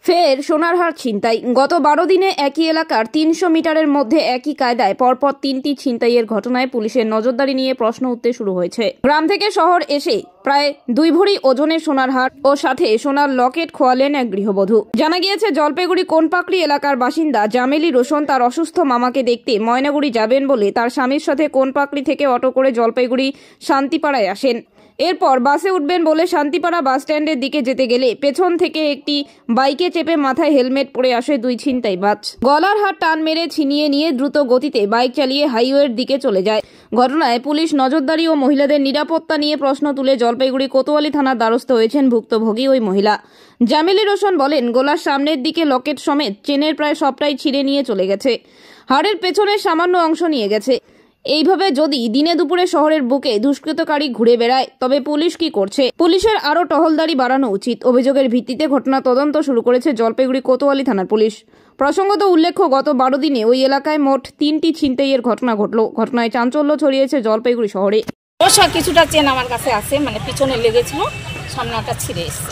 ফের সোনারহার ছিনতাই। গত 12 দিনে একই এলাকার 300 মিটারের মধ্যে একই কায়দায় পরপর 3টি ছিনতাইয়ের ঘটনায় পুলিশের নজরদারি নিয়ে প্রশ্ন উঠতে শুরু হয়েছে। গ্রাম থেকে শহর এসে প্রায় 2 ভরি ওজনের সোনার হার ও সাথে সোনার লকেট খোয়ালেন এক গৃহবধূ। জানা গিয়েছে, জলপাইগুড়ি কোনপাকড়ি এলাকার বাসিন্দা জামেলি রোশন তার অসুস্থ মামাকে দেখতে ময়নাগুড়ি যাবেন বলে তার স্বামীর সাথে কোনপাকড়ি থেকে অটো করে জলপাইগুড়ি শান্তিপাড়ায় আসেন। এরপর বাসে উঠবেন বলে শান্তিপাড়া বাস স্ট্যান্ডের দিকে যেতে গেলে পেছন থেকে একটি বাইকে চেপে মাথায় হেলমেট পরে আসে 2 ছিনতাইবাজ। গলার হার টান মেরে ছিনিয়ে নিয়ে দ্রুত গতিতে বাইক চালিয়ে হাইওয়ের দিকে চলে যায়। ঘটনায় পুলিশ নজরদারি ও মহিলাদের নিরাপত্তা নিয়ে প্রশ্ন তুলে জলপাইগুড়ি কোতোয়ালি থানার দ্বারস্থ হয়েছেন ভুক্তভোগী ওই মহিলা। জামেলি রোশন বলেন, গলার সামনের দিকে লকেট সমেত চেনের প্রায় সবটাই ছিঁড়ে নিয়ে চলে গেছে, হাড়ের পেছনের সামান্য অংশ নিয়ে গেছে। এইভাবে যদি দিনে দুপুরে শহরের বুকে দুষ্কৃতকারী ঘুরে বেড়ায় তবে পুলিশ কি করছে? পুলিশের আরও টহলদারি বাড়ানো উচিত। অভিযোগের ভিত্তিতে ঘটনা তদন্ত শুরু করেছে জলপাইগুড়ি কোতোয়ালি থানার পুলিশ। প্রসঙ্গত উল্লেখ্য, গত 12 দিনে ওই এলাকায় মোট 3টি ছিনতাইয়ের ঘটনা ঘটল। ঘটনায় চাঞ্চল্য ছড়িয়েছে জলপাইগুড়ি শহরে। অবশ্য কিছুটা চেন আমার কাছে আছে, মানে পিছনে লেগেছিল, সামনেটা ছিঁড়ে এসছে।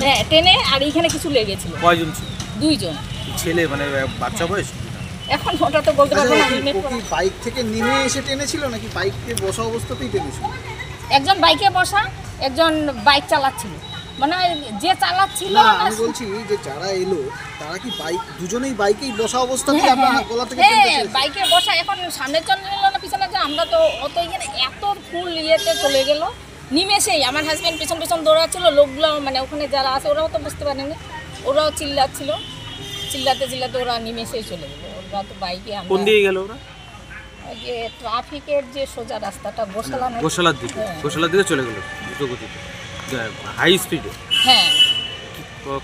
হ্যাঁ, টেনে আর এইখানে কিছু লেগেছিল। কয়জন ছিল? 2 জন ছেলে, মানে বাচ্চা বয়স? এখন ওটা তো বলতে পারবো না। বাইক থেকে নেমে এসে টেনেছিল নাকি বাইকে বসা অবস্থাতেই টেনেছিল? একজন বাইকে বসা, একজন বাইক চালাচ্ছিল, মানে যে চালাচ্ছিল। আমি বলছি যে যারা এলো তারা কি বাইক, দুজনেই বাইকেই বসা অবস্থাতেই আপনার গলা থেকে টেনেছিল? বাইকে বসা, এখন সামনের জন নিল না পিছনে জন, আমরা তো অত এখানে এত ফুল ইয়েতে চলে গেল নিমেষেই। আমার হাজব্যান্ড পিছন পিছন দৌড়াচ্ছিল, লোকগুলো মানে ওখানে যারা আছে ওরাও তো বুঝতে পারেনি, ওরাও চিল্লাচ্ছিল, চিল্লাতে চিল্লাতে ওরা নিমেষেই চলে গেল। ওরা তো বাইকে। কোন দিকে গেল ওরা? ওই যে ট্রাফিকের যে সোজা রাস্তাটা গোশালার দিকে, গোশালার দিকে চলে গেল দ্রুত গতিতে, হাই স্পিডে। হ্যাঁ।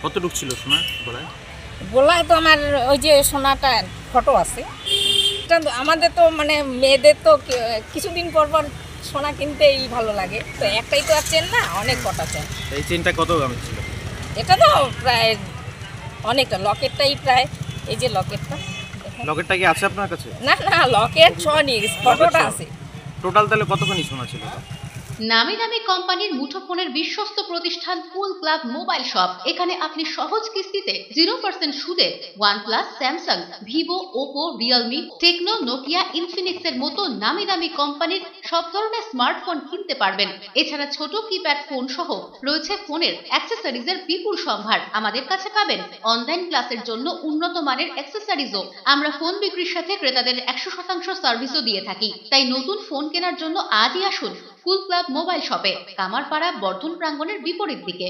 কতটুকু ছিল সোনা গলায়? গলায় তো আমার ওই যে সোনাটা ফটো আছে। আমাদের তো মানে মেয়েদের তো কিছুদিন পর পর সোনা কিনতেই ভালো লাগে, তো একটাই তো আর চেন না, অনেক কটা চেন। এই চেনটা কত দাম ছিল? এটা তো প্রায় অনেকটা, লকেটটাই প্রায়, এই যে লকেটটা। লকেটটা কি আছে আপনার কাছে? না না, লকেট ছনি, ফটোটা আছে। টোটাল তাহলে কতখানি সোনা ছিল? নামি দামি কোম্পানির মুঠোফোনের বিশ্বস্ত প্রতিষ্ঠান কুল ক্লাব মোবাইল শপ। এখানে আপনি সহজ কিস্তিতে 0% সুদে OnePlus, Samsung, Vivo, Oppo, Realme, Tecno, Nokia, Infinix এর মতো নামি দামি কোম্পানির সব ধরনের স্মার্টফোন কিনতে পারবেন। এছাড়া ছোট কিপ্যাড ফোন সহ রয়েছে ফোনের অ্যাক্সেসরিজের বিপুল সম্ভার। আমাদের কাছে পাবেন অনলাইন ক্লাসের জন্য উন্নত মানের অ্যাক্সেসরিজও। আমরা ফোন বিক্রির সাথে ক্রেতাদের 100% সার্ভিসও দিয়ে থাকি। তাই নতুন ফোন কেনার জন্য আজই আসুন কুল ক্লাব মোবাইল শপে, কামারপাড়া বর্ধন প্রাঙ্গণের বিপরীত দিকে।